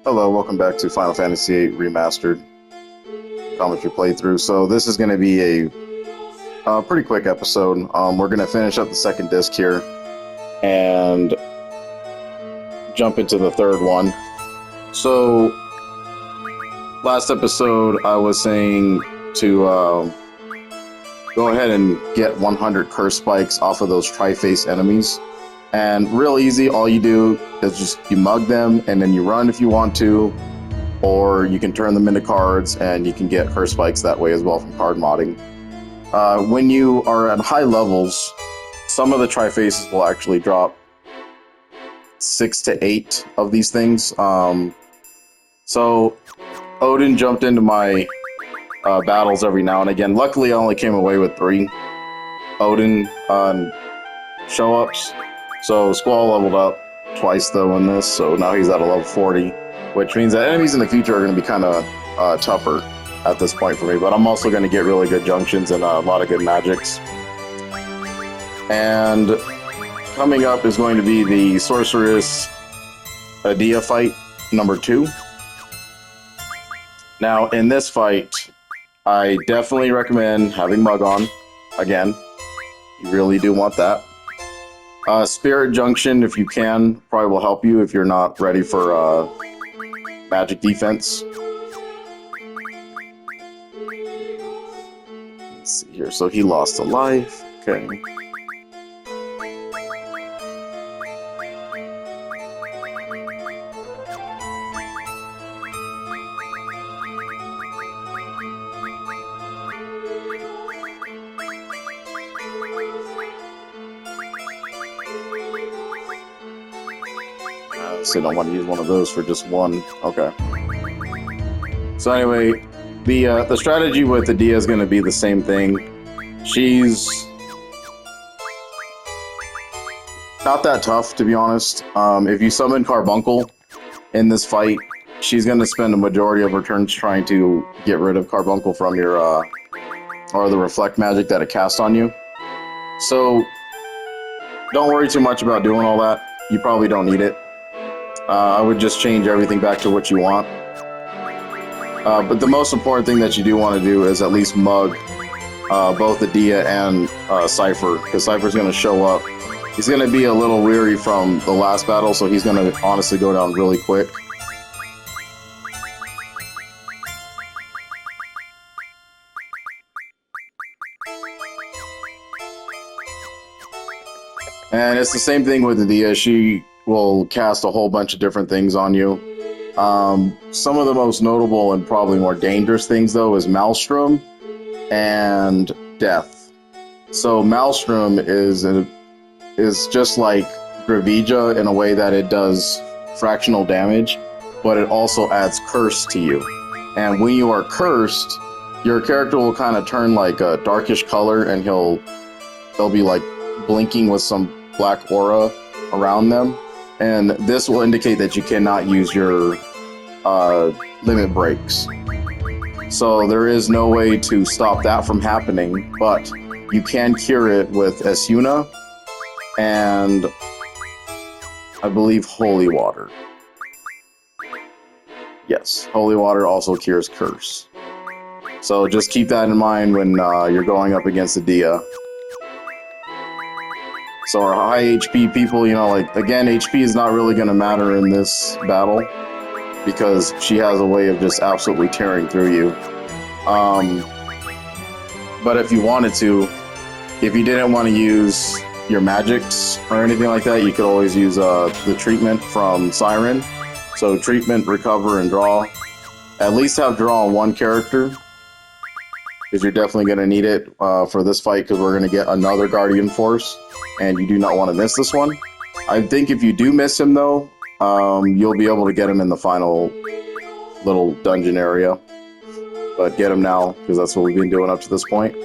Hello, welcome back to Final Fantasy VIII Remastered Commentary playthrough. So this is going to be a pretty quick episode. We're going to finish up the second disc here and jump into the third one. So last episode I was saying to go ahead and get 100 curse spikes off of those tri-face enemies. And real easy, all you do is just you mug them and then you run if you want to, or you can turn them into cards and you can get curse spikes that way as well from card modding. When you are at high levels, some of the tri-faces will actually drop 6 to 8 of these things. So Odin jumped into my battles every now and again. Luckily I only came away with 3 Odin show-ups. So Squall leveled up twice though in this, so now he's at a level 40, which means that enemies in the future are going to be kind of tougher at this point for me, but I'm also going to get really good junctions and a lot of good magics. And coming up is going to be the Sorceress Edea fight number 2. Now in this fight, I definitely recommend having Mug on, again, you really do want that. Spirit Junction, if you can, probably will help you if you're not ready for magic defense. Let's see here. So he lost a life. Okay. So I don't want to use one of those for just one. Okay. So anyway, the strategy with Edea is going to be the same thing. She's not that tough, to be honest. If you summon Carbuncle in this fight, she's going to spend a majority of her turns trying to get rid of Carbuncle from your or the reflect magic that it casts on you. So don't worry too much about doing all that. You probably don't need it. I would just change everything back to what you want. But the most important thing that you do want to do is at least mug both Edea and Cypher, because Cypher's going to show up. He's going to be a little weary from the last battle, so he's going to honestly go down really quick. And it's the same thing with Edea. She will cast a whole bunch of different things on you. Some of the most notable and probably more dangerous things, though, is Maelstrom and Death. So Maelstrom is just like Gravija in a way that it does fractional damage, but it also adds curse to you. And when you are cursed, your character will kind of turn like a darkish color, and he'll be like blinking with some black aura around them. And this will indicate that you cannot use your limit breaks. So there is no way to stop that from happening, but you can cure it with Esuna and I believe Holy Water. Yes, Holy Water also cures curse. So just keep that in mind when you're going up against Edea. So our high HP people, you know, like, again, HP is not really going to matter in this battle because she has a way of just absolutely tearing through you. But if you wanted to, if you didn't want to use your magics or anything like that, you could always use the treatment from Siren. So treatment, recover, and draw. At least have draw on one character, because you're definitely going to need it for this fight, because we're going to get another Guardian Force, and you do not want to miss this one. I think if you do miss him, though, you'll be able to get him in the final little dungeon area. But get him now, because that's what we've been doing up to this point.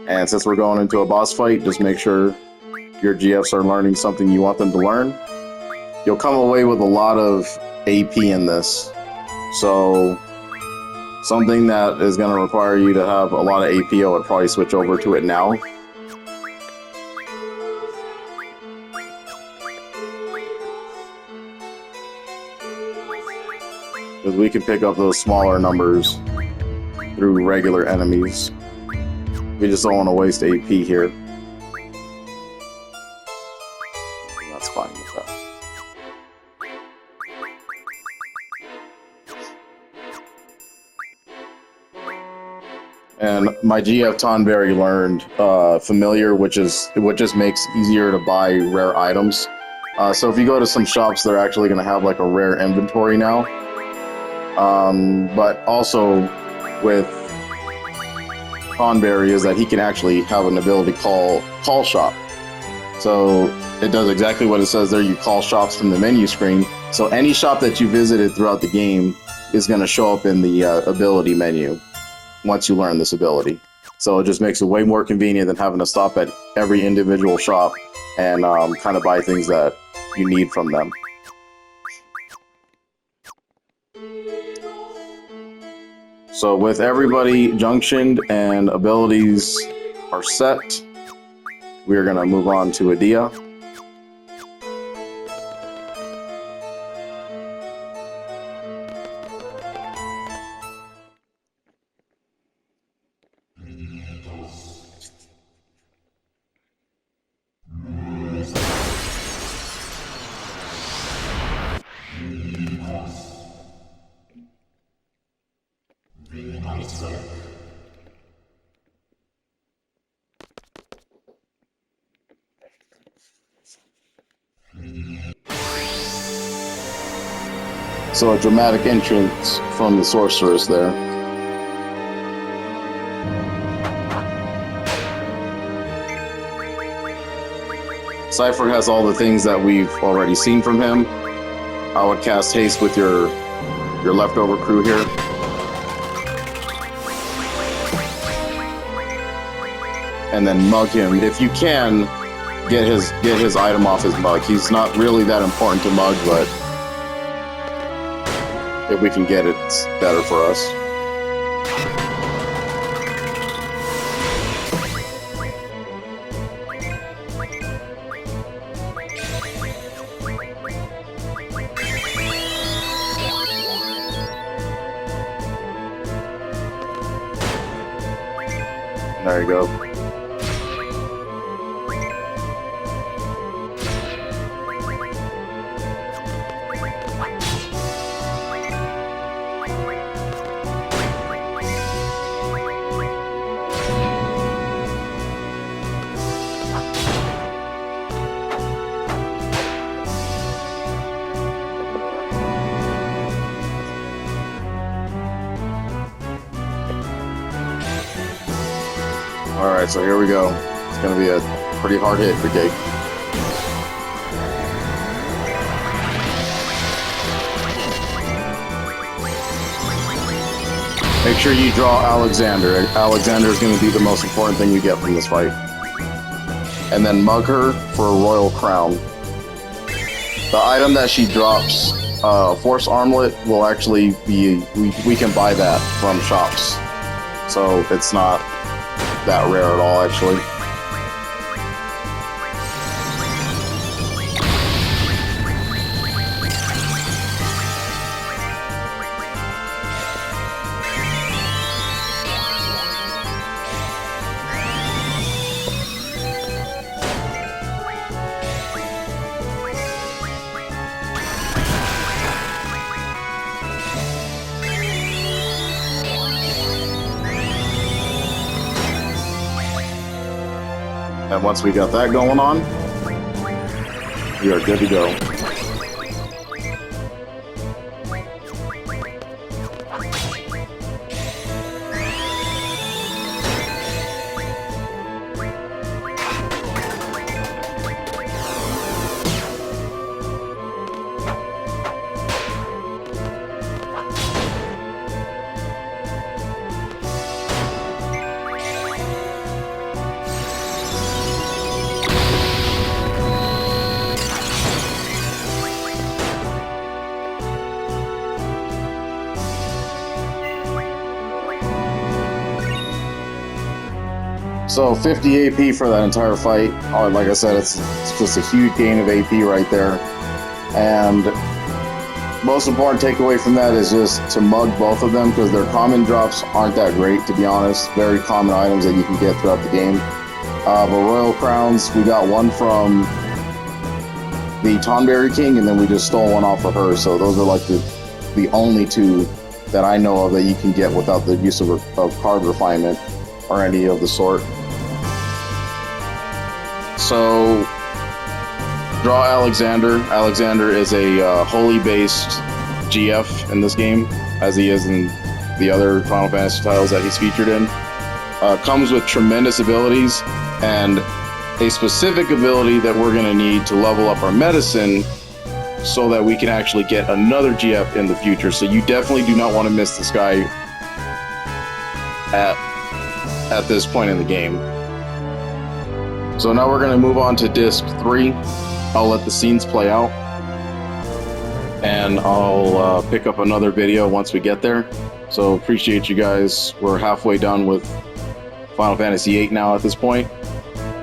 And since we're going into a boss fight, just make sure your GFs are learning something you want them to learn. You'll come away with a lot of AP in this. So something that is going to require you to have a lot of AP, I would probably switch over to it now. Because we can pick up those smaller numbers through regular enemies. We just don't want to waste AP here. That's fine with that. And my GF Tonberry learned Familiar, what just makes it easier to buy rare items. So if you go to some shops, they're actually going to have like a rare inventory now. But also with Tonberry is that he can actually have an ability call shop. So it does exactly what it says there. You call shops from the menu screen. So any shop that you visited throughout the game is going to show up in the ability menu once you learn this ability. So it just makes it way more convenient than having to stop at every individual shop and kind of buy things that you need from them. So with everybody junctioned and abilities are set, we're going to move on to Edea. So a dramatic entrance from the sorceress there. Cypher has all the things that we've already seen from him. I would cast haste with your leftover crew here. And then mug him. If you can, get his item off his mug. He's not really that important to mug, but if we can get it, it's better for us. There you go. Alright, so here we go. It's going to be a pretty hard hit for Jake. Make sure you draw Alexander. Alexander is going to be the most important thing you get from this fight. And then mug her for a royal crown. The item that she drops, Force Armlet, will actually be... We can buy that from shops. So it's not that rare at all, actually. And once we got that going on, we are good to go. So 50 AP for that entire fight. Like I said, it's just a huge gain of AP right there. And most important takeaway from that is just to mug both of them, because their common drops aren't that great, to be honest. Very common items that you can get throughout the game. But Royal Crowns, we got one from the Tonberry King, and then we just stole one off of her. So those are like the only two that I know of that you can get without the use of card refinement or any of the sort. So, draw Alexander. Alexander is a holy-based GF in this game, as he is in the other Final Fantasy titles that he's featured in. Comes with tremendous abilities, and a specific ability that we're going to need to level up our medicine so that we can actually get another GF in the future. So you definitely do not want to miss this guy at this point in the game. So now we're going to move on to Disc 3. I'll let the scenes play out, and I'll pick up another video once we get there. So appreciate you guys. We're halfway done with Final Fantasy VIII now at this point,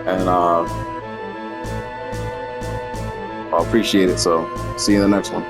and I'll appreciate it. So see you in the next one.